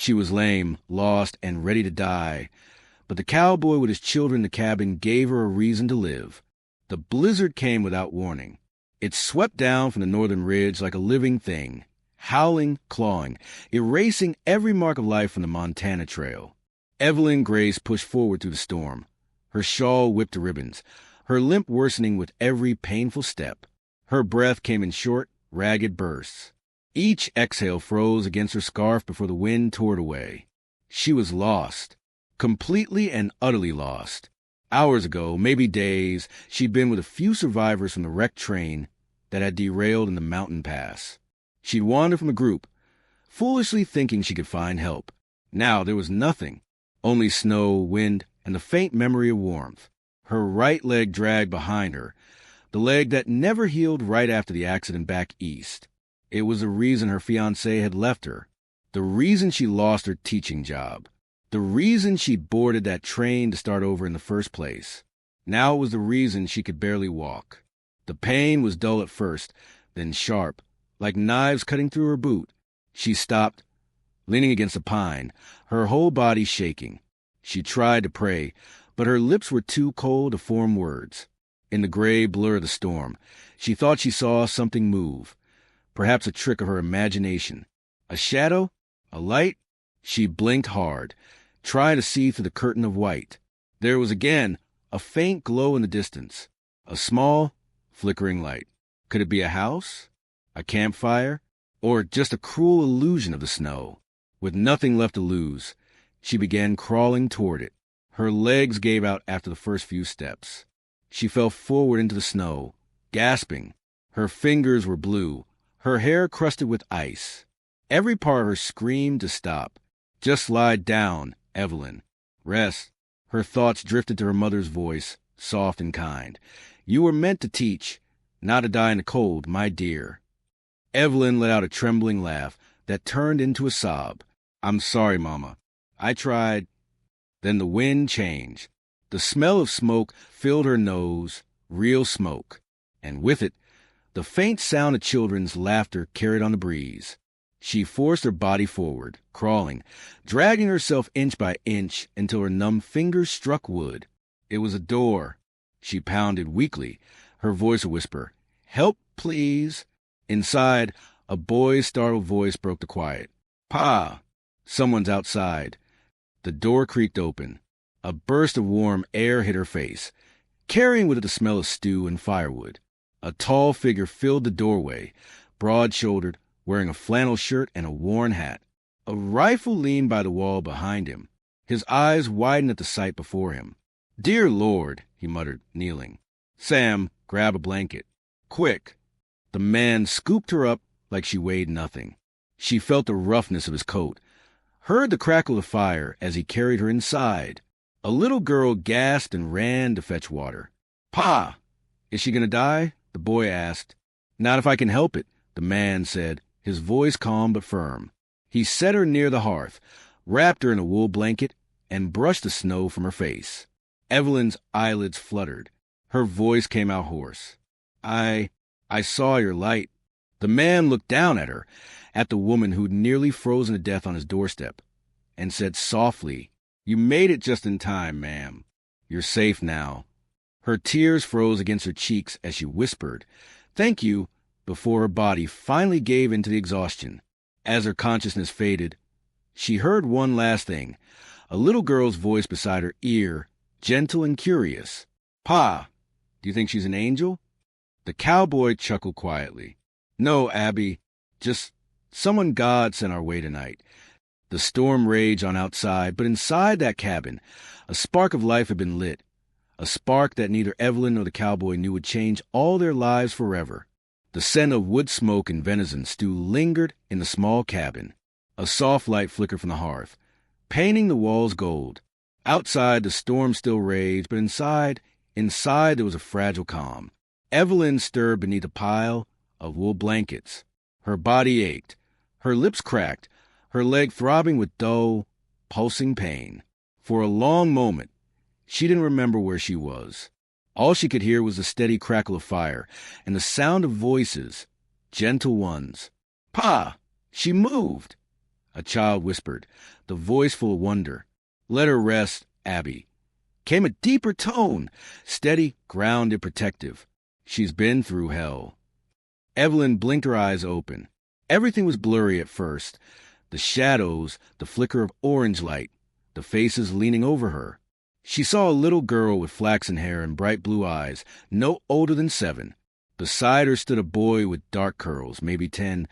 She was lame, lost, and ready to die. But the cowboy with his children in the cabin gave her a reason to live. The blizzard came without warning. It swept down from the northern ridge like a living thing, howling, clawing, erasing every mark of life from the Montana Trail. Evelyn Grace pushed forward through the storm. Her shawl whipped to ribbons, her limp worsening with every painful step. Her breath came in short, ragged bursts. Each exhale froze against her scarf before the wind tore it away. She was lost. Completely and utterly lost. Hours ago, maybe days, she'd been with a few survivors from the wrecked train that had derailed in the mountain pass. She'd wandered from the group, foolishly thinking she could find help. Now there was nothing, only snow, wind, and the faint memory of warmth. Her right leg dragged behind her, the leg that never healed right after the accident back east. It was the reason her fiancé had left her, the reason she lost her teaching job. The reason she boarded that train to start over in the first place. Now it was the reason she could barely walk. The pain was dull at first, then sharp, like knives cutting through her boot. She stopped, leaning against a pine, her whole body shaking. She tried to pray, but her lips were too cold to form words. In the gray blur of the storm, she thought she saw something move, perhaps a trick of her imagination. A shadow? A light? She blinked hard, trying to see through the curtain of white. There was again a faint glow in the distance, a small, flickering light. Could it be a house? A campfire? Or just a cruel illusion of the snow? With nothing left to lose, she began crawling toward it. Her legs gave out after the first few steps. She fell forward into the snow, gasping. Her fingers were blue, her hair crusted with ice. Every part of her screamed to stop. Just lie down, Evelyn. Rest. Her thoughts drifted to her mother's voice, soft and kind. You were meant to teach, not to die in the cold, my dear. Evelyn let out a trembling laugh that turned into a sob. I'm sorry, Mama. I tried. Then the wind changed. The smell of smoke filled her nose, real smoke. And with it, the faint sound of children's laughter carried on the breeze. She forced her body forward, crawling, dragging herself inch by inch until her numb fingers struck wood. It was a door. She pounded weakly, her voice a whisper. Help, please. Inside, a boy's startled voice broke the quiet. Pa! Someone's outside. The door creaked open. A burst of warm air hit her face, carrying with it the smell of stew and firewood. A tall figure filled the doorway, broad-shouldered, wearing a flannel shirt and a worn hat. A rifle leaned by the wall behind him. His eyes widened at the sight before him. Dear Lord, he muttered, kneeling. Sam, grab a blanket. Quick. The man scooped her up like she weighed nothing. She felt the roughness of his coat, heard the crackle of fire as he carried her inside. A little girl gasped and ran to fetch water. Pa! Is she going to die? The boy asked. Not if I can help it, the man said, his voice calm but firm. He set her near the hearth, wrapped her in a wool blanket, and brushed the snow from her face. Evelyn's eyelids fluttered. Her voice came out hoarse. I saw your light. The man looked down at her, at the woman who'd nearly frozen to death on his doorstep, and said softly, You made it just in time, ma'am. You're safe now. Her tears froze against her cheeks as she whispered, Thank you, before her body finally gave in to the exhaustion. As her consciousness faded, she heard one last thing, a little girl's voice beside her ear, gentle and curious. Pa, do you think she's an angel? The cowboy chuckled quietly. No, Abby, just someone God sent our way tonight. The storm raged on outside, but inside that cabin, a spark of life had been lit, a spark that neither Evelyn nor the cowboy knew would change all their lives forever. The scent of wood smoke and venison stew lingered in the small cabin. A soft light flickered from the hearth, painting the walls gold. Outside, the storm still raged, but inside there was a fragile calm. Evelyn stirred beneath a pile of wool blankets. Her body ached, her lips cracked, her leg throbbing with dull, pulsing pain. For a long moment, she didn't remember where she was. All she could hear was the steady crackle of fire and the sound of voices, gentle ones. Pa! She moved! a child whispered, the voice full of wonder. "Let her rest, Abby." Came a deeper tone, steady, grounded, protective. "She's been through hell." Evelyn blinked her eyes open. Everything was blurry at first. The shadows, the flicker of orange light, the faces leaning over her. She saw a little girl with flaxen hair and bright blue eyes, no older than 7. Beside her stood a boy with dark curls, maybe 10,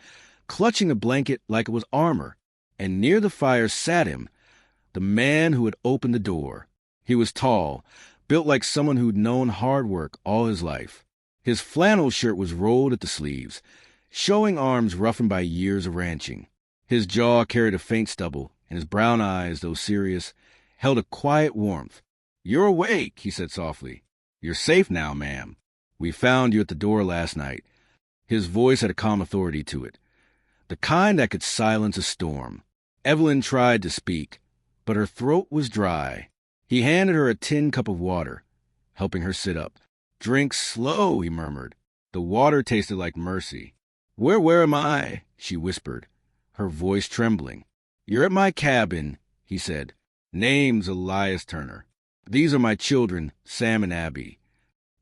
clutching a blanket like it was armor. And near the fire sat him, the man who had opened the door. He was tall, built like someone who'd known hard work all his life. His flannel shirt was rolled at the sleeves, showing arms roughened by years of ranching. His jaw carried a faint stubble, and his brown eyes, though serious, held a quiet warmth. "You're awake," he said softly. "You're safe now, ma'am. We found you at the door last night." His voice had a calm authority to it, the kind that could silence a storm. Evelyn tried to speak, but her throat was dry. He handed her a tin cup of water, helping her sit up. "Drink slow," he murmured. The water tasted like mercy. Where am I?" she whispered, her voice trembling. "You're at my cabin," he said. "Name's Elias Turner. These are my children, Sam and Abby."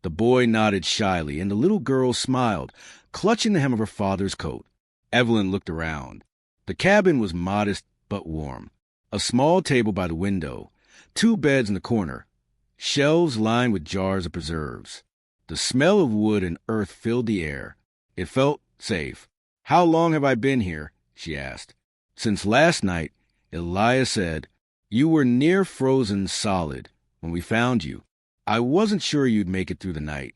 The boy nodded shyly, and the little girl smiled, clutching the hem of her father's coat. Evelyn looked around. The cabin was modest but warm. A small table by the window, 2 beds in the corner, shelves lined with jars of preserves. The smell of wood and earth filled the air. It felt safe. "How long have I been here?" she asked. "Since last night," Elias said. "You were near frozen solid when we found you. I wasn't sure you'd make it through the night."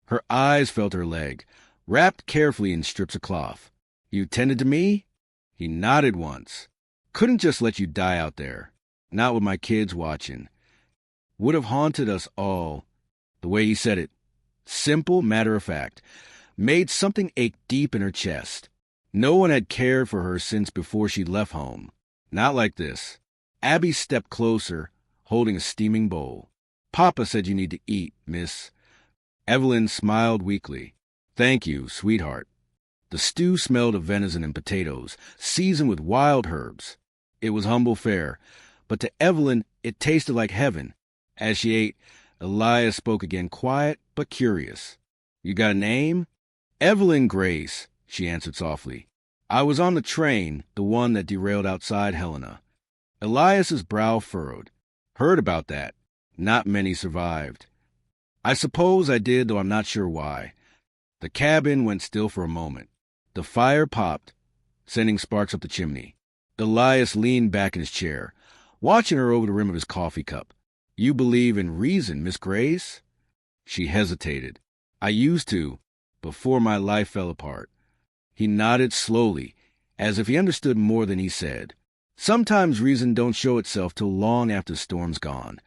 Her eyes felt her leg, wrapped carefully in strips of cloth. "You tended to me?" He nodded once. "Couldn't just let you die out there. Not with my kids watching. Would have haunted us all." The way he said it, simple, matter of fact, made something ache deep in her chest. No one had cared for her since before she left home. Not like this. Abby stepped closer, holding a steaming bowl. "Papa said you need to eat, miss." Evelyn smiled weakly. "Thank you, sweetheart." The stew smelled of venison and potatoes, seasoned with wild herbs. It was humble fare, but to Evelyn it tasted like heaven. As she ate, Elias spoke again, quiet but curious. "You got a name?" "Evelyn Grace," she answered softly. "I was on the train, the one that derailed outside Helena." Elias's brow furrowed. "Heard about that. Not many survived." "I suppose I did, though I'm not sure why." The cabin went still for a moment. The fire popped, sending sparks up the chimney. Elias leaned back in his chair, watching her over the rim of his coffee cup. "You believe in reason, Miss Grace?" She hesitated. "I used to, before my life fell apart." He nodded slowly, as if he understood more than he said. "Sometimes reason don't show itself till long after the storm's gone."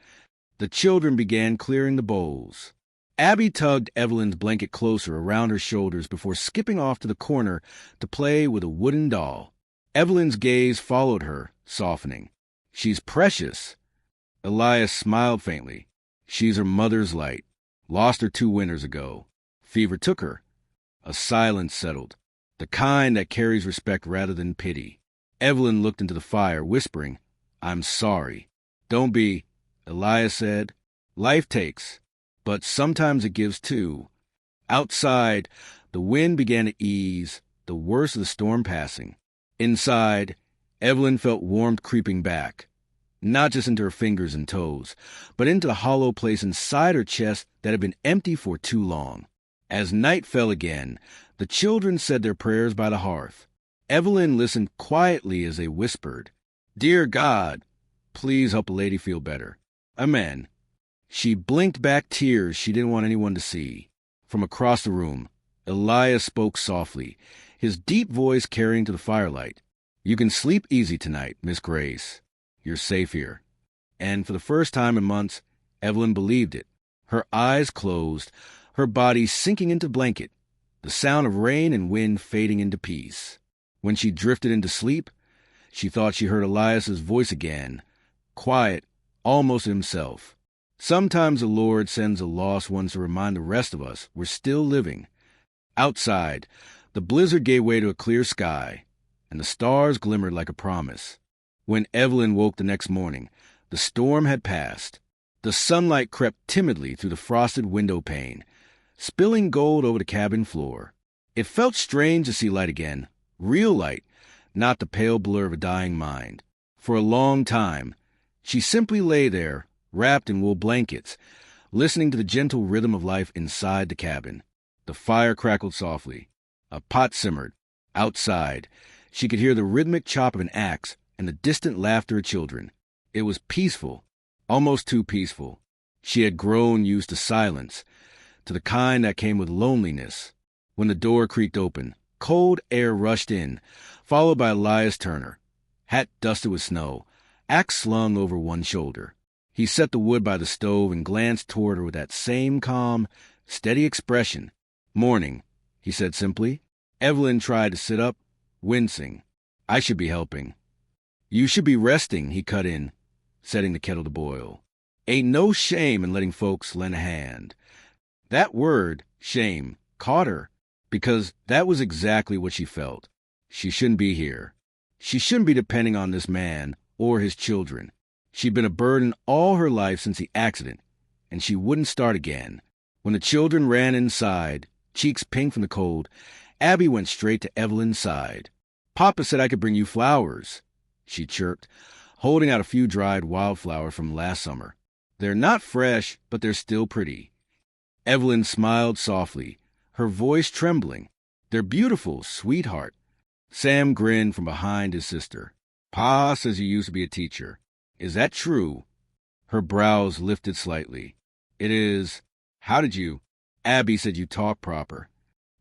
The children began clearing the bowls. Abby tugged Evelyn's blanket closer around her shoulders before skipping off to the corner to play with a wooden doll. Evelyn's gaze followed her, softening. "She's precious." Elias smiled faintly. "She's her mother's light. Lost her 2 winters ago. Fever took her." A silence settled, the kind that carries respect rather than pity. Evelyn looked into the fire, whispering, "I'm sorry." "Don't be," Elias said. "Life takes, but sometimes it gives too." Outside, the wind began to ease, the worst of the storm passing. Inside, Evelyn felt warmth creeping back, not just into her fingers and toes, but into the hollow place inside her chest that had been empty for too long. As night fell again, the children said their prayers by the hearth. Evelyn listened quietly as they whispered, "Dear God, please help a lady feel better. Amen." She blinked back tears she didn't want anyone to see. From across the room, Elias spoke softly, his deep voice carrying to the firelight. "You can sleep easy tonight, Miss Grace. You're safe here." And for the first time in months, Evelyn believed it. Her eyes closed, her body sinking into blanket, the sound of rain and wind fading into peace. When she drifted into sleep, she thought she heard Elias's voice again, quiet, almost himself. Sometimes the Lord sends the lost ones to remind the rest of us we're still living. Outside, the blizzard gave way to a clear sky. and the stars glimmered like a promise. When Evelyn woke the next morning, the storm had passed. The sunlight crept timidly through the frosted window pane, spilling gold over the cabin floor. It felt strange to see light again, real light, not the pale blur of a dying mind. For a long time, she simply lay there, wrapped in wool blankets, listening to the gentle rhythm of life inside the cabin. The fire crackled softly. A pot simmered. Outside, she could hear the rhythmic chop of an axe and the distant laughter of children. It was peaceful, almost too peaceful. She had grown used to silence, to the kind that came with loneliness. When the door creaked open, cold air rushed in, followed by Elias Turner, hat dusted with snow, axe slung over one shoulder. He set the wood by the stove and glanced toward her with that same calm, steady expression. "Morning," he said simply. Evelyn tried to sit up, wincing. "I should be helping." "You should be resting," he cut in, setting the kettle to boil. "Ain't no shame in letting folks lend a hand." That word, shame, caught her, because that was exactly what she felt. She shouldn't be here. She shouldn't be depending on this man or his children. She'd been a burden all her life since the accident, and she wouldn't start again. When the children ran inside, cheeks pink from the cold, Abby went straight to Evelyn's side. "Papa said I could bring you flowers," she chirped, holding out a few dried wildflowers from last summer. "They're not fresh, but they're still pretty." Evelyn smiled softly, her voice trembling. "They're beautiful, sweetheart." Sam grinned from behind his sister. "Pa says you used to be a teacher. Is that true?" Her brows lifted slightly. "It is. How did you?" "Abby said you talk proper."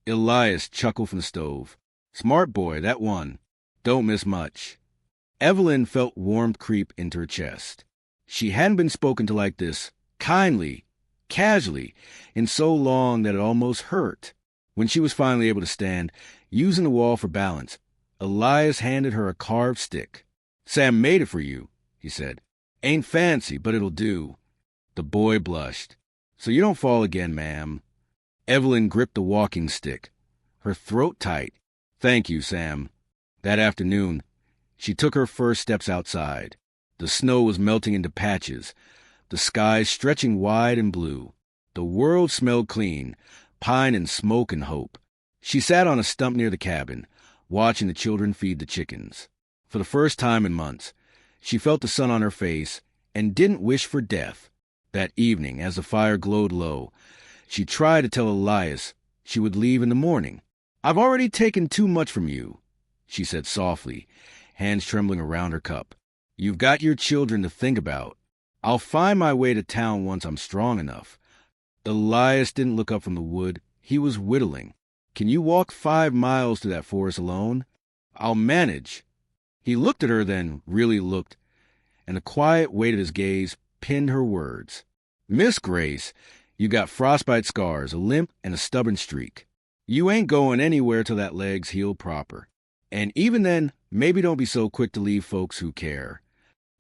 Elias chuckled from the stove. "Smart boy, that one. Don't miss much." Evelyn felt warmth creep into her chest. She hadn't been spoken to like this, kindly, casually, in so long that it almost hurt. When she was finally able to stand, using the wall for balance, Elias handed her a carved stick. "Sam made it for you," he said. "Ain't fancy, but it'll do." The boy blushed. "So you don't fall again, ma'am." Evelyn gripped the walking stick, her throat tight. "Thank you, Sam." That afternoon, she took her first steps outside. The snow was melting into patches, the sky stretching wide and blue. The world smelled clean, pine and smoke and hope. She sat on a stump near the cabin, watching the children feed the chickens. For the first time in months, she felt the sun on her face and didn't wish for death. That evening, as the fire glowed low, she tried to tell Elias she would leave in the morning. "I've already taken too much from you," she said softly, hands trembling around her cup. "You've got your children to think about. I'll find my way to town once I'm strong enough." Elias didn't look up from the wood. He was whittling. "Can you walk 5 miles to that forest alone?" "I'll manage." He looked at her, then really looked, and the quiet weight of his gaze pinned her words. "Miss Grace, you got frostbite scars, a limp, and a stubborn streak. You ain't going anywhere till that leg's healed proper. And even then, maybe don't be so quick to leave folks who care."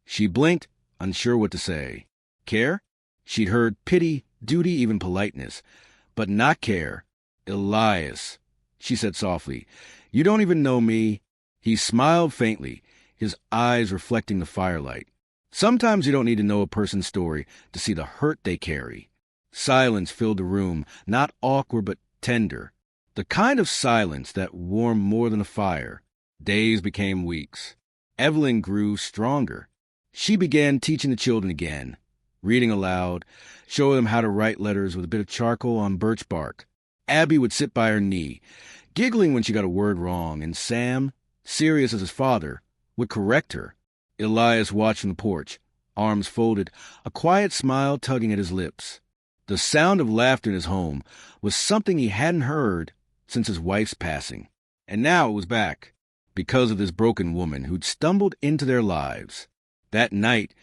She blinked, unsure what to say. Care? She'd heard pity, duty, even politeness, but not care. "Elias," she said softly, "you don't even know me." He smiled faintly, his eyes reflecting the firelight. Sometimes you don't need to know a person's story to see the hurt they carry. Silence filled the room, not awkward but tender. The kind of silence that warmed more than a fire. Days became weeks. Evelyn grew stronger. She began teaching the children again, reading aloud, showing them how to write letters with a bit of charcoal on birch bark. Abby would sit by her knee, giggling when she got a word wrong, and Sam, serious as his father, would correct her. Elias watched from the porch, arms folded, a quiet smile tugging at his lips. The sound of laughter in his home was something he hadn't heard since his wife's passing. And now it was back, because of this broken woman who'd stumbled into their lives. That night,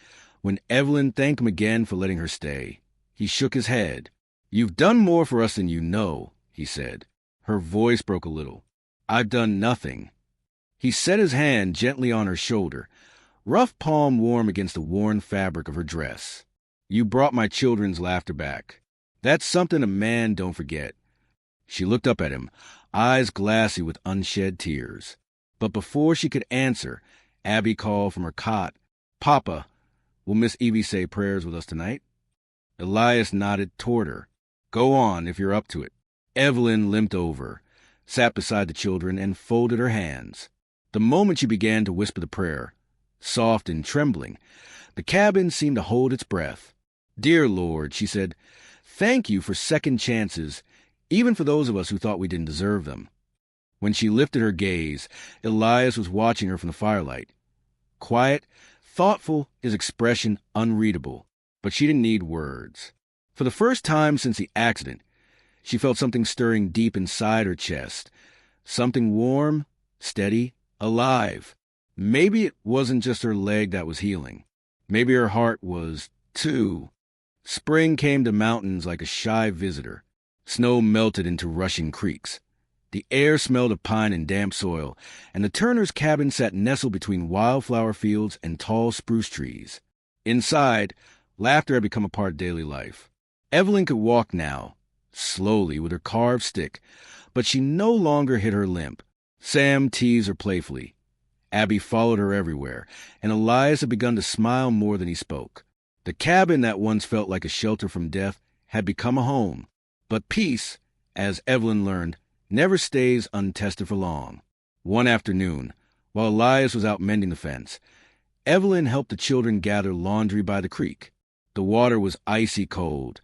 when Evelyn thanked him again for letting her stay, he shook his head. "You've done more for us than you know," he said. Her voice broke a little. "I've done nothing." He set his hand gently on her shoulder, rough palm warm against the worn fabric of her dress. "You brought my children's laughter back. That's something a man don't forget." She looked up at him, eyes glassy with unshed tears. But before she could answer, Abby called from her cot, "Papa, will Miss Evie say prayers with us tonight?" Elias nodded toward her. "Go on, if you're up to it." Evelyn limped over, sat beside the children, and folded her hands. The moment she began to whisper the prayer, soft and trembling, the cabin seemed to hold its breath. "Dear Lord," she said, "thank you for second chances, even for those of us who thought we didn't deserve them." When she lifted her gaze, Elias was watching her from the firelight. Quiet, thoughtful, his expression unreadable, but she didn't need words. For the first time since the accident, she felt something stirring deep inside her chest, something warm, steady, alive. Maybe it wasn't just her leg that was healing. Maybe her heart was, too. Spring came to mountains like a shy visitor. Snow melted into rushing creeks. The air smelled of pine and damp soil, and the Turner's cabin sat nestled between wildflower fields and tall spruce trees. Inside, laughter had become a part of daily life. Evelyn could walk now, slowly with her carved stick, but she no longer hid her limp. Sam teased her playfully. Abby followed her everywhere, and Elias had begun to smile more than he spoke. The cabin that once felt like a shelter from death had become a home. But peace, as Evelyn learned, never stays untested for long. One afternoon, while Elias was out mending the fence, Evelyn helped the children gather laundry by the creek. The water was icy cold,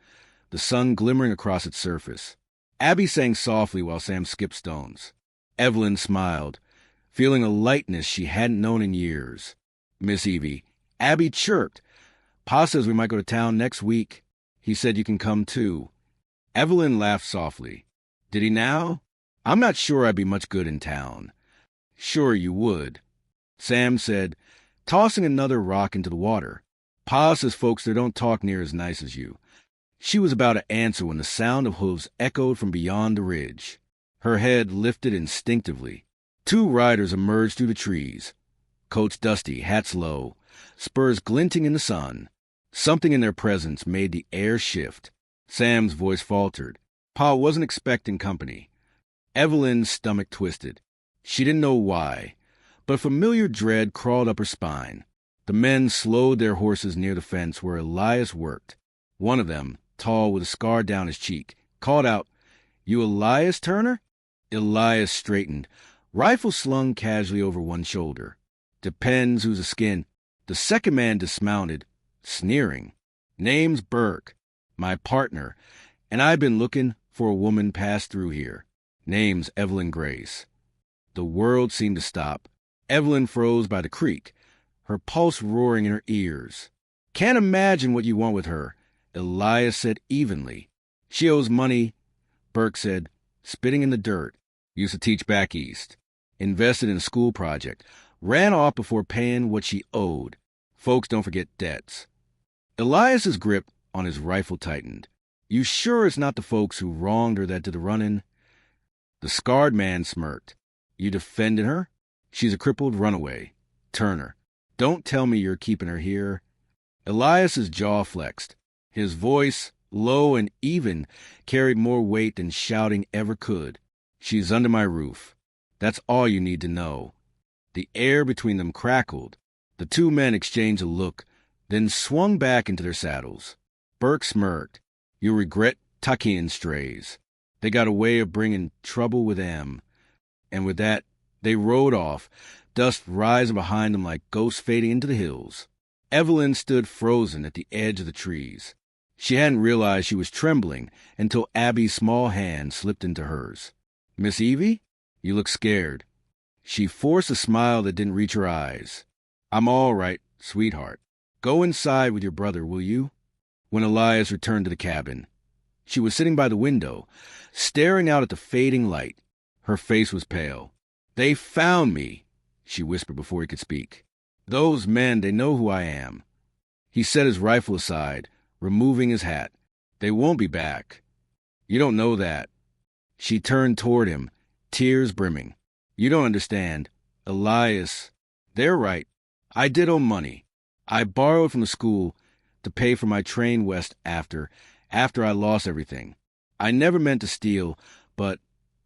the sun glimmering across its surface. Abby sang softly while Sam skipped stones. Evelyn smiled, feeling a lightness she hadn't known in years. "Miss Evie," Abby chirped. "Pa says we might go to town next week. He said you can come too." Evelyn laughed softly. "Did he now? I'm not sure I'd be much good in town." "Sure you would." Sam said, tossing another rock into the water. "Pa says folks there don't talk near as nice as you." She was about to answer when the sound of hooves echoed from beyond the ridge. Her head lifted instinctively. Two riders emerged through the trees, coats dusty, hats low, spurs glinting in the sun. Something in their presence made the air shift. Sam's voice faltered. Pa wasn't expecting company. Evelyn's stomach twisted. She didn't know why, but familiar dread crawled up her spine. The men slowed their horses near the fence where Elias worked. One of them, tall with a scar down his cheek, called out, "You Elias Turner?" Elias straightened, rifle slung casually over one shoulder. "Depends who's a skin." The second man dismounted, sneering. "Name's Burke, my partner, and I've been looking for a woman passed through here. Name's Evelyn Grace." The world seemed to stop. Evelyn froze by the creek, her pulse roaring in her ears. "Can't imagine what you want with her," Elias said evenly. "She owes money," Burke said, spitting in the dirt. "Used to teach back east. Invested in a school project. Ran off before paying what she owed. Folks don't forget debts." Elias's grip on his rifle tightened. "You sure it's not the folks who wronged her that did the running?" The scarred man smirked. "You defending her? She's a crippled runaway. Turner, don't tell me you're keeping her here." Elias's jaw flexed. His voice, low and even, carried more weight than shouting ever could. "She's under my roof. That's all you need to know." The air between them crackled. The two men exchanged a look, then swung back into their saddles. Burke smirked. "You'll regret tucking strays. They got a way of bringing trouble with them." And with that, they rode off, dust rising behind them like ghosts fading into the hills. Evelyn stood frozen at the edge of the trees. She hadn't realized she was trembling until Abby's small hand slipped into hers. "Miss Evie, you look scared." She forced a smile that didn't reach her eyes. "I'm all right, sweetheart. Go inside with your brother, will you?" When Elias returned to the cabin, she was sitting by the window, staring out at the fading light. Her face was pale. "They found me," she whispered before he could speak. "Those men, they know who I am." He set his rifle aside, removing his hat. "They won't be back." "You don't know that." She turned toward him, tears brimming. "You don't understand. Elias, they're right. I did owe money. I borrowed from the school to pay for my train west after I lost everything. I never meant to steal, but—"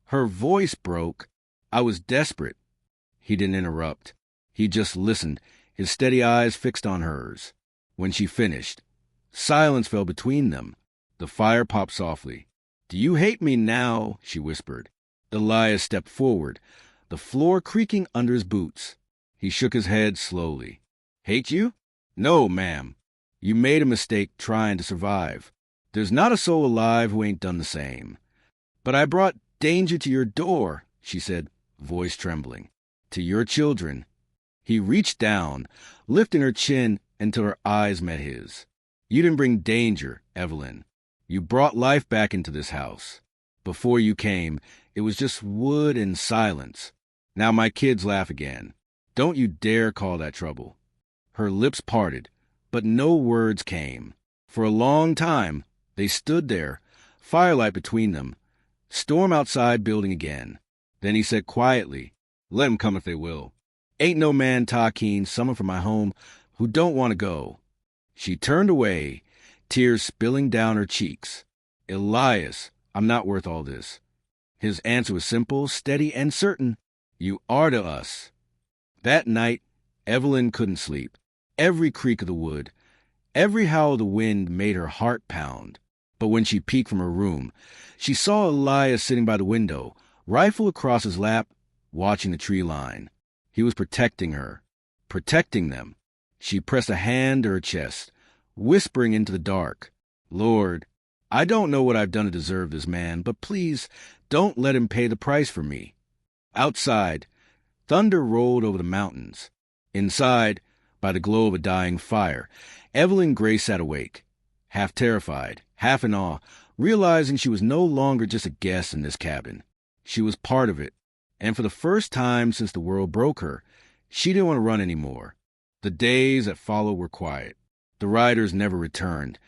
her voice broke. "I was desperate." He didn't interrupt. He just listened, his steady eyes fixed on hers. When she finished, silence fell between them. The fire popped softly. "Do you hate me now?" she whispered. Elias stepped forward, the floor creaking under his boots. He shook his head slowly. "Hate you? No, ma'am. You made a mistake trying to survive. There's not a soul alive who ain't done the same. But I brought danger to your door," she said, voice trembling. "To your children." He reached down, lifting her chin until her eyes met his. "You didn't bring danger, Evelyn. You brought life back into this house. Before you came, it was just wood and silence. Now my kids laugh again. Don't you dare call that trouble." Her lips parted, but no words came. For a long time, they stood there, firelight between them, storm outside building again. Then he said quietly, "Let 'em come if they will. Ain't no man talking summoned from my home who don't want to go." She turned away, tears spilling down her cheeks. "Elias, I'm not worth all this." His answer was simple, steady, and certain. "You are to us." That night, Evelyn couldn't sleep. Every creak of the wood, every howl of the wind made her heart pound. But when she peeked from her room, she saw Elias sitting by the window, rifle across his lap, watching the tree line. He was protecting her, protecting them. She pressed a hand to her chest, whispering into the dark, "Lord, I don't know what I've done to deserve this man, but please don't let him pay the price for me." Outside, thunder rolled over the mountains. Inside, by the glow of a dying fire, Evelyn Gray sat awake, half terrified, half in awe, realizing she was no longer just a guest in this cabin. She was part of it, and for the first time since the world broke her, she didn't want to run anymore. The days that followed were quiet. The riders never returned,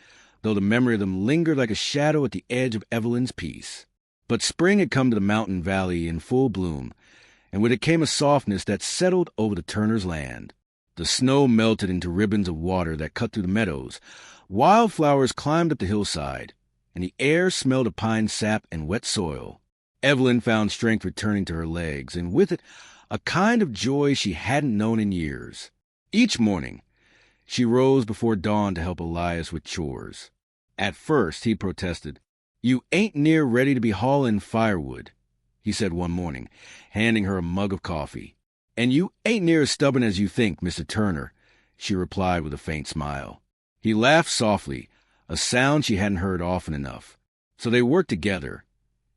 though the memory of them lingered like a shadow at the edge of Evelyn's peace. But spring had come to the mountain valley in full bloom, and with it came a softness that settled over the Turner's land. The snow melted into ribbons of water that cut through the meadows. Wildflowers climbed up the hillside, and the air smelled of pine sap and wet soil. Evelyn found strength returning to her legs, and with it, a kind of joy she hadn't known in years. Each morning, she rose before dawn to help Elias with chores. At first, he protested. "You ain't near ready to be hauling firewood," he said one morning, handing her a mug of coffee. "And you ain't near as stubborn as you think, Mr. Turner," she replied with a faint smile. He laughed softly, a sound she hadn't heard often enough. So they worked together,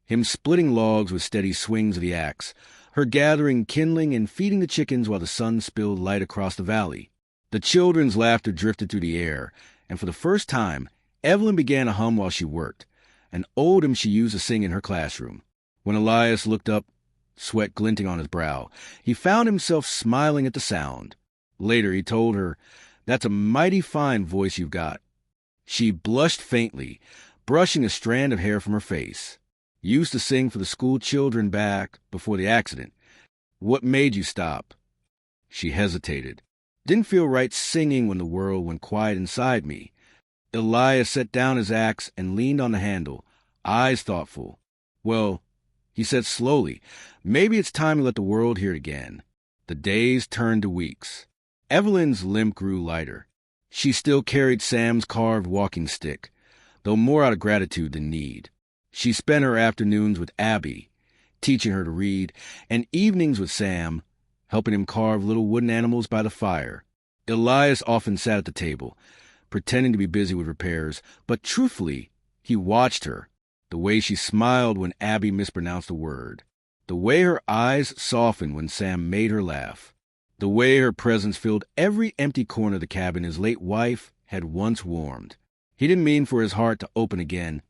him splitting logs with steady swings of the axe, her gathering kindling and feeding the chickens while the sun spilled light across the valley. The children's laughter drifted through the air, and for the first time, Evelyn began to hum while she worked, an old hymn she used to sing in her classroom. When Elias looked up, sweat glinting on his brow, he found himself smiling at the sound. Later he told her, "That's a mighty fine voice you've got." She blushed faintly, brushing a strand of hair from her face. "Used to sing for the school children back before the accident. What made you stop?" She hesitated. "Didn't feel right singing when the world went quiet inside me." Elias set down his axe and leaned on the handle, eyes thoughtful. "Well," he said slowly, "maybe it's time to let the world hear it again." The days turned to weeks. Evelyn's limp grew lighter. She still carried Sam's carved walking stick, though more out of gratitude than need. She spent her afternoons with Abby, teaching her to read, and evenings with Sam, helping him carve little wooden animals by the fire. Elias often sat at the table, pretending to be busy with repairs, but truthfully, he watched her, the way she smiled when Abby mispronounced a word, the way her eyes softened when Sam made her laugh, the way her presence filled every empty corner of the cabin his late wife had once warmed. He didn't mean for his heart to open again.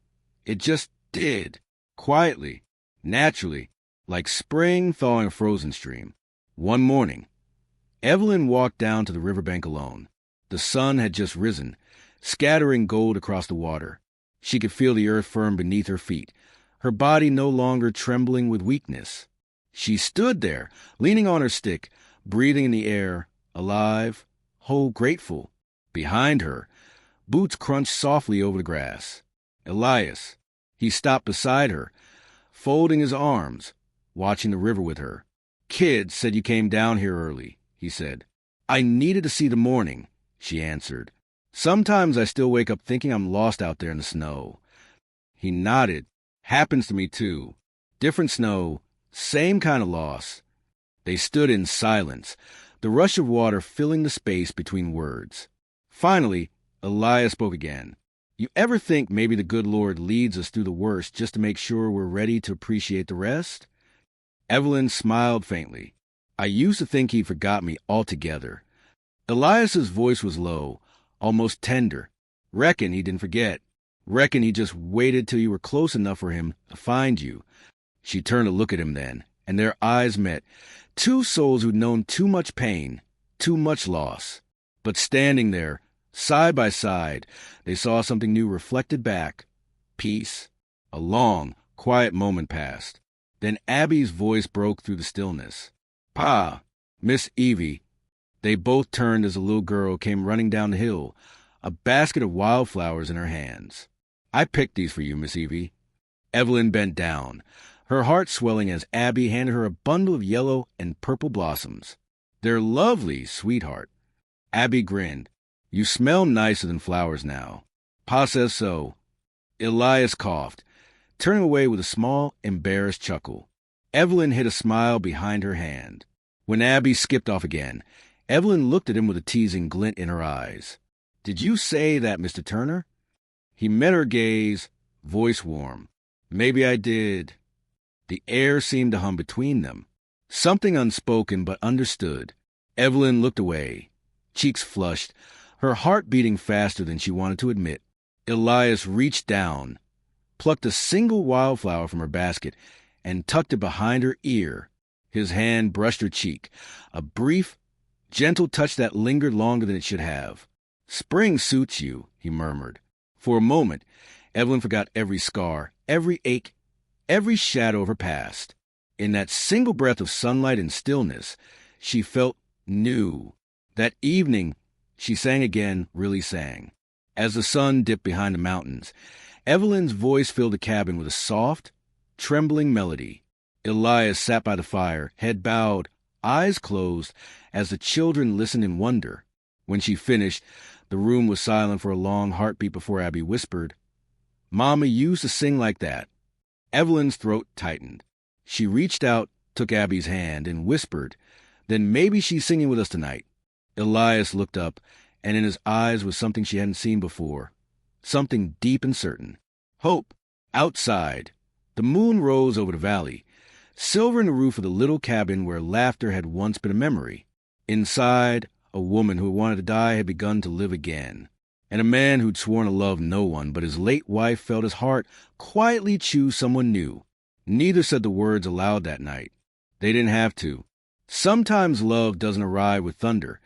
It just did, quietly, naturally, like spring thawing a frozen stream. One morning, Evelyn walked down to the riverbank alone. The sun had just risen, scattering gold across the water. She could feel the earth firm beneath her feet, her body no longer trembling with weakness. She stood there, leaning on her stick, breathing in the air, alive, whole, grateful. Behind her, boots crunched softly over the grass. Elias, he stopped beside her, folding his arms, watching the river with her. "Kid said you came down here early," he said. "I needed to see the morning," she answered. "Sometimes I still wake up thinking I'm lost out there in the snow." He nodded. "Happens to me, too. Different snow, same kind of loss." They stood in silence, the rush of water filling the space between words. Finally, Elias spoke again. "You ever think maybe the good Lord leads us through the worst just to make sure we're ready to appreciate the rest?" Evelyn smiled faintly. "I used to think he forgot me altogether." Elias's voice was low, almost tender. "Reckon he didn't forget. Reckon he just waited till you were close enough for him to find you." She turned to look at him then, and their eyes met. Two souls who'd known too much pain, too much loss. But standing there, side by side, they saw something new reflected back. Peace. A long, quiet moment passed. Then Abby's voice broke through the stillness. "Pa, Miss Evie." They both turned as the little girl came running down the hill, a basket of wildflowers in her hands. "I picked these for you, Miss Evie." Evelyn bent down, her heart swelling as Abby handed her a bundle of yellow and purple blossoms. "They're lovely, sweetheart." Abby grinned. "You smell nicer than flowers now." "Pa says so." Elias coughed, turning away with a small, embarrassed chuckle. Evelyn hid a smile behind her hand. When Abby skipped off again, Evelyn looked at him with a teasing glint in her eyes. "Did you say that, Mr. Turner?" He met her gaze, voice warm. "Maybe I did." The air seemed to hum between them. Something unspoken but understood. Evelyn looked away, cheeks flushed, her heart beating faster than she wanted to admit. Elias reached down, plucked a single wildflower from her basket, and tucked it behind her ear. His hand brushed her cheek, a brief, gentle touch that lingered longer than it should have. "Spring suits you," he murmured. For a moment, Evelyn forgot every scar, every ache, every shadow of her past. In that single breath of sunlight and stillness, she felt new. That evening, she sang again, really sang. As the sun dipped behind the mountains, Evelyn's voice filled the cabin with a soft, trembling melody. Elias sat by the fire, head bowed, eyes closed, as the children listened in wonder. When she finished, the room was silent for a long heartbeat before Abby whispered, "Mama used to sing like that." Evelyn's throat tightened. She reached out, took Abby's hand, and whispered, "Then maybe she's singing with us tonight." Elias looked up, and in his eyes was something she hadn't seen before, something deep and certain. Hope. Outside, the moon rose over the valley, silvering the roof of the little cabin where laughter had once been a memory. Inside, a woman who wanted to die had begun to live again, and a man who'd sworn to love no one but his late wife felt his heart quietly choose someone new. Neither said the words aloud that night. They didn't have to. Sometimes love doesn't arrive with thunder.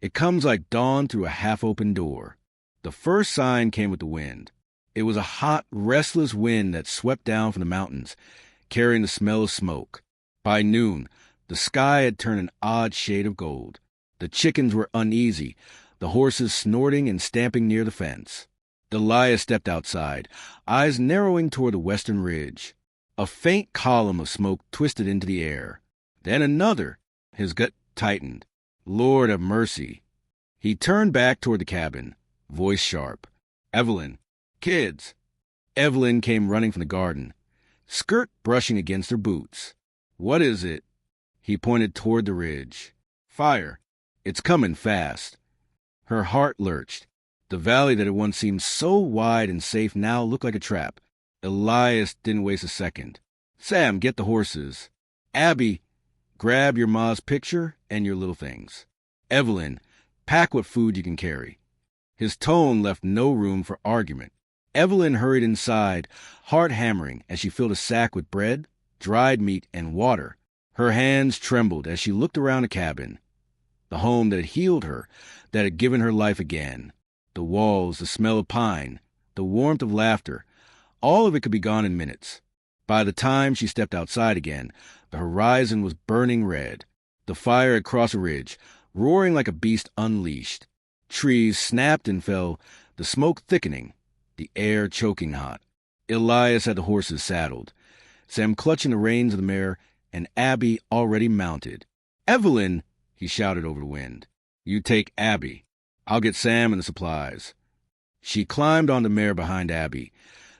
It comes like dawn through a half-open door. The first sign came with the wind. It was a hot, restless wind that swept down from the mountains, carrying the smell of smoke. By noon, the sky had turned an odd shade of gold. The chickens were uneasy, the horses snorting and stamping near the fence. Elias stepped outside, eyes narrowing toward the western ridge. A faint column of smoke twisted into the air. Then another. His gut tightened. Lord have mercy. He turned back toward the cabin, voice sharp. "Evelyn. Kids." Evelyn came running from the garden, skirt brushing against her boots. "What is it?" He pointed toward the ridge. "Fire. It's coming fast." Her heart lurched. The valley that had once seemed so wide and safe now looked like a trap. Elias didn't waste a second. "Sam, get the horses. Abby, grab your ma's picture and your little things. Evelyn, pack what food you can carry." His tone left no room for argument. Evelyn hurried inside, heart hammering as she filled a sack with bread, dried meat, and water. Her hands trembled as she looked around the cabin. The home that had healed her, that had given her life again. The walls, the smell of pine, the warmth of laughter, all of it could be gone in minutes. By the time she stepped outside again, the horizon was burning red. The fire had crossed a ridge, roaring like a beast unleashed. Trees snapped and fell, the smoke thickening, the air choking hot. Elias had the horses saddled, Sam clutching the reins of the mare, and Abby already mounted. "Evelyn!" he shouted over the wind. "You take Abby. I'll get Sam and the supplies." She climbed on the mare behind Abby,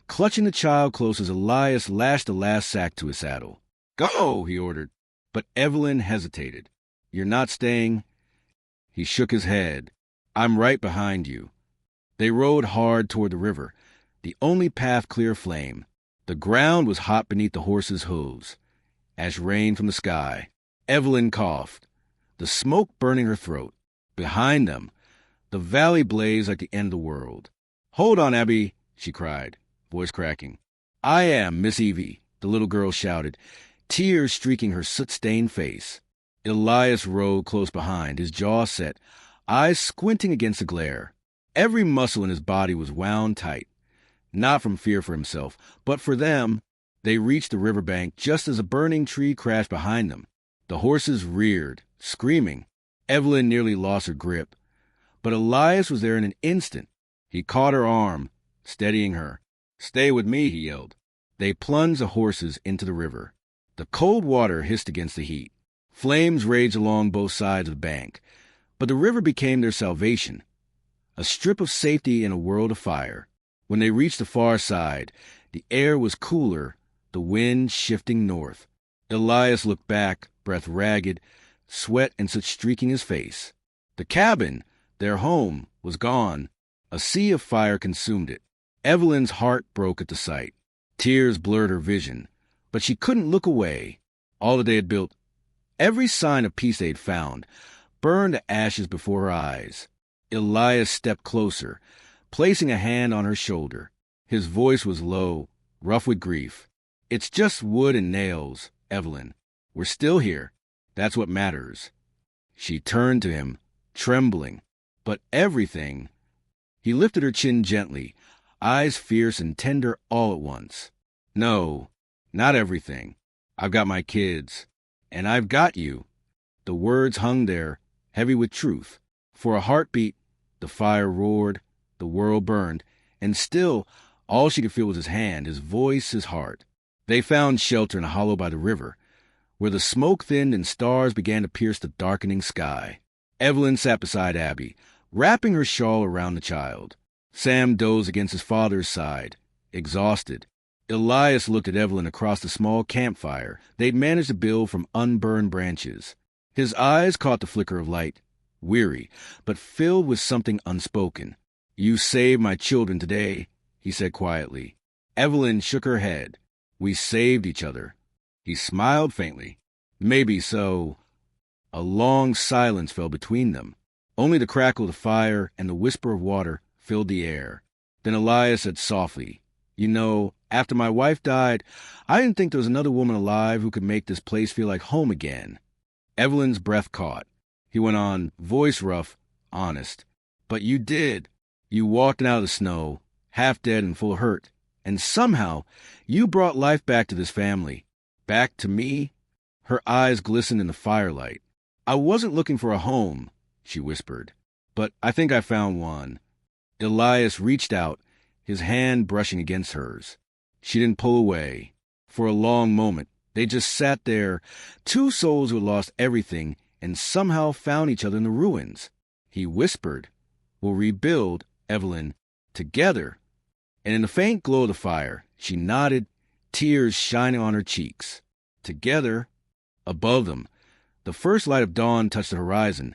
clutching the child close as Elias lashed the last sack to his saddle. "Go!" he ordered. But Evelyn hesitated. "You're not staying?" He shook his head. "I'm right behind you." They rode hard toward the river, the only path clear of flame. The ground was hot beneath the horses' hooves. Ash rained from the sky. Evelyn coughed, the smoke burning her throat. Behind them, the valley blazed like the end of the world. "Hold on, Abby," she cried, voice cracking. "I am Miss Evie," the little girl shouted, tears streaking her soot-stained face. Elias rode close behind, his jaw set, eyes squinting against the glare. Every muscle in his body was wound tight, not from fear for himself, but for them. They reached the riverbank just as a burning tree crashed behind them. The horses reared, screaming. Evelyn nearly lost her grip, but Elias was there in an instant. He caught her arm, steadying her. "Stay with me," he yelled. They plunged the horses into the river. The cold water hissed against the heat. Flames raged along both sides of the bank, but the river became their salvation, a strip of safety in a world of fire. When they reached the far side, the air was cooler, the wind shifting north. Elias looked back, breath ragged, sweat and soot streaking his face. The cabin, their home, was gone. A sea of fire consumed it. Evelyn's heart broke at the sight. Tears blurred her vision, but she couldn't look away. All that they had built, every sign of peace they'd found, burned to ashes before her eyes. Elias stepped closer, placing a hand on her shoulder. His voice was low, rough with grief. "It's just wood and nails, Evelyn. We're still here. That's what matters." She turned to him, trembling. "But everything—" He lifted her chin gently, eyes fierce and tender all at once. "No, not everything. I've got my kids. And I've got you." The words hung there, heavy with truth. For a heartbeat, the fire roared, the world burned, and still all she could feel was his hand, his voice, his heart. They found shelter in a hollow by the river, where the smoke thinned and stars began to pierce the darkening sky. Evelyn sat beside Abby, wrapping her shawl around the child. Sam dozed against his father's side, exhausted. Elias looked at Evelyn across the small campfire they'd managed to build from unburned branches. His eyes caught the flicker of light, weary, but filled with something unspoken. "You saved my children today," he said quietly. Evelyn shook her head. "We saved each other." He smiled faintly. "Maybe so." A long silence fell between them. Only the crackle of the fire and the whisper of water filled the air. Then Elias said softly, "You know, after my wife died, I didn't think there was another woman alive who could make this place feel like home again." Evelyn's breath caught. He went on, voice rough, honest. "But you did. You walked out of the snow, half dead and full of hurt, and somehow you brought life back to this family. Back to me." Her eyes glistened in the firelight. "I wasn't looking for a home," she whispered, "but I think I found one." Elias reached out, his hand brushing against hers. She didn't pull away. For a long moment, they just sat there, two souls who had lost everything and somehow found each other in the ruins. He whispered, "We'll rebuild, Evelyn, together." And in the faint glow of the fire, she nodded, tears shining on her cheeks. Together, above them, the first light of dawn touched the horizon,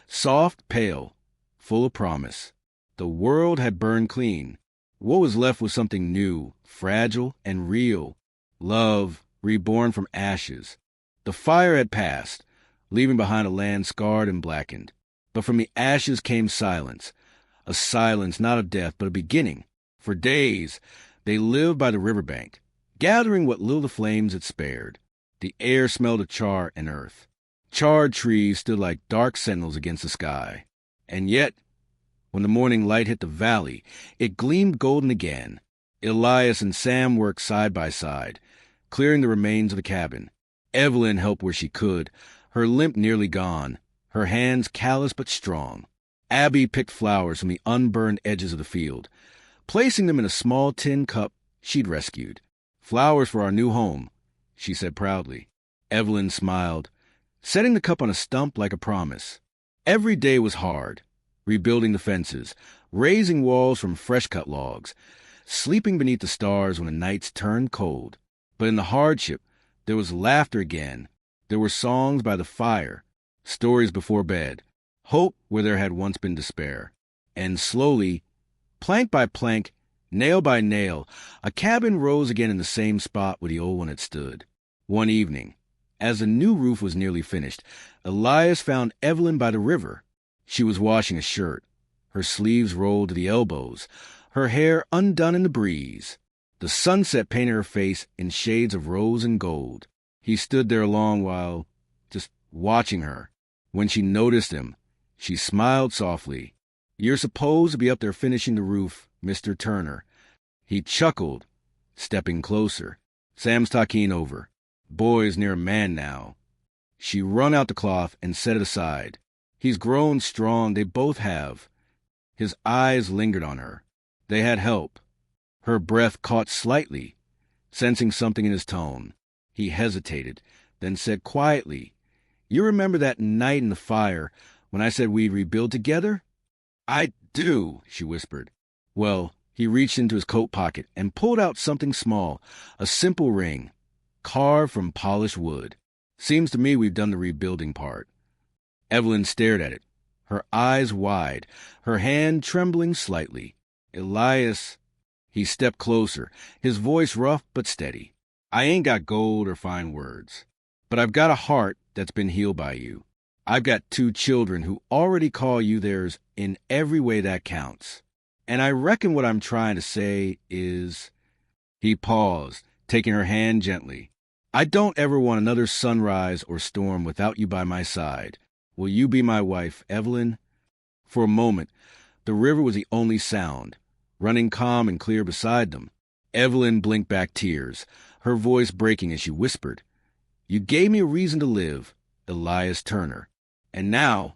soft, pale, full of promise. The world had burned clean. What was left was something new, fragile and real. Love, reborn from ashes. The fire had passed, leaving behind a land scarred and blackened. But from the ashes came silence, a silence not of death, but a beginning. For days, they lived by the riverbank, gathering what little the flames had spared. The air smelled of char and earth. Charred trees stood like dark sentinels against the sky. And yet, when the morning light hit the valley, it gleamed golden again. Elias and Sam worked side by side, clearing the remains of the cabin. Evelyn helped where she could, her limp nearly gone, her hands callous but strong. Abby picked flowers from the unburned edges of the field, placing them in a small tin cup she'd rescued. "Flowers for our new home," she said proudly. Evelyn smiled, setting the cup on a stump like a promise. Every day was hard, rebuilding the fences, raising walls from fresh-cut logs, sleeping beneath the stars when the nights turned cold. But in the hardship, there was laughter again. There were songs by the fire, stories before bed, hope where there had once been despair. And slowly, plank by plank, nail by nail, a cabin rose again in the same spot where the old one had stood. One evening, as the new roof was nearly finished, Elias found Evelyn by the river. She was washing a shirt, her sleeves rolled to the elbows, her hair undone in the breeze. The sunset painted her face in shades of rose and gold. He stood there a long while, just watching her. When she noticed him, she smiled softly. "You're supposed to be up there finishing the roof, Mr. Turner." He chuckled, stepping closer. "Sam's talking over. Boy's near a man now." She wrung out the cloth and set it aside. "He's grown strong, they both have." His eyes lingered on her. They had help. Her breath caught slightly, sensing something in his tone. He hesitated, then said quietly, "You remember that night in the fire when I said we'd rebuild together?" "I do," she whispered. Well, he reached into his coat pocket and pulled out something small, a simple ring, carved from polished wood. "Seems to me we've done the rebuilding part." Evelyn stared at it, her eyes wide, her hand trembling slightly. "Elias," he stepped closer, his voice rough but steady. "I ain't got gold or fine words, but I've got a heart that's been healed by you. I've got 2 children who already call you theirs in every way that counts. And I reckon what I'm trying to say is—" He paused, taking her hand gently. "I don't ever want another sunrise or storm without you by my side. Will you be my wife, Evelyn?" For a moment, the river was the only sound, running calm and clear beside them. Evelyn blinked back tears, her voice breaking as she whispered, "You gave me a reason to live, Elias Turner. And now,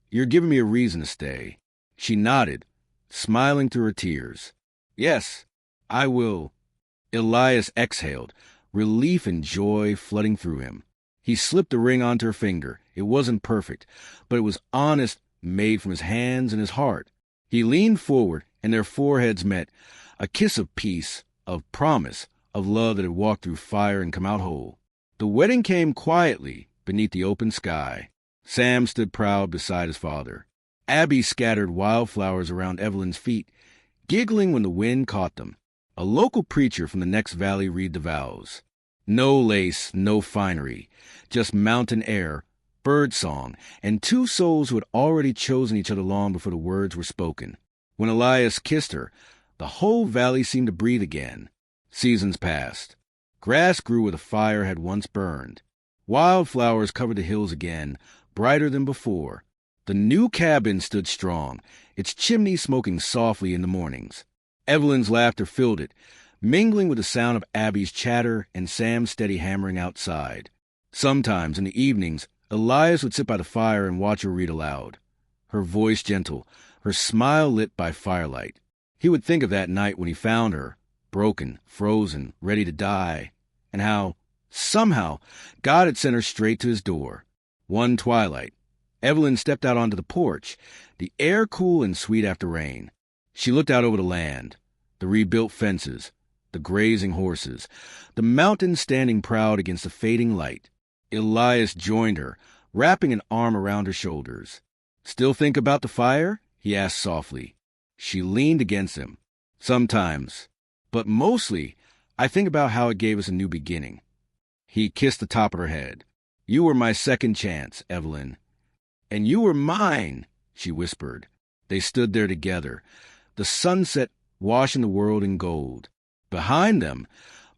you're giving me a reason to stay." She nodded, smiling through her tears. "Yes, I will." Elias exhaled, relief and joy flooding through him. He slipped the ring onto her finger. It wasn't perfect, but it was honest, made from his hands and his heart. He leaned forward, and their foreheads met, a kiss of peace, of promise, of love that had walked through fire and come out whole. The wedding came quietly beneath the open sky. Sam stood proud beside his father. Abby scattered wildflowers around Evelyn's feet, giggling when the wind caught them. A local preacher from the next valley read the vows. No lace, no finery, just mountain air, bird song, and 2 souls who had already chosen each other long before the words were spoken. When Elias kissed her, the whole valley seemed to breathe again. Seasons passed. Grass grew where the fire had once burned. Wildflowers covered the hills again, brighter than before. The new cabin stood strong, its chimney smoking softly in the mornings. Evelyn's laughter filled it, mingling with the sound of Abby's chatter and Sam's steady hammering outside. Sometimes, in the evenings, Elias would sit by the fire and watch her read aloud, her voice gentle, her smile lit by firelight. He would think of that night when he found her, broken, frozen, ready to die, and how, somehow, God had sent her straight to his door. One twilight, Evelyn stepped out onto the porch, the air cool and sweet after rain. She looked out over the land, the rebuilt fences, the grazing horses, the mountains standing proud against the fading light. Elias joined her, wrapping an arm around her shoulders. "Still think about the fire?" he asked softly. She leaned against him. "Sometimes, but mostly, I think about how it gave us a new beginning." He kissed the top of her head. "You were my second chance, Evelyn." "And you were mine," she whispered. They stood there together, the sunset washing the world in gold. Behind them,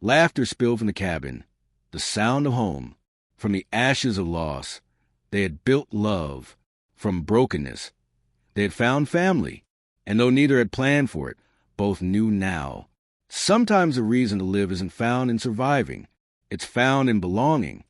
laughter spilled from the cabin, the sound of home. From the ashes of loss, they had built love. From brokenness, they had found family. And though neither had planned for it, both knew now. Sometimes the reason to live isn't found in surviving. It's found in belonging.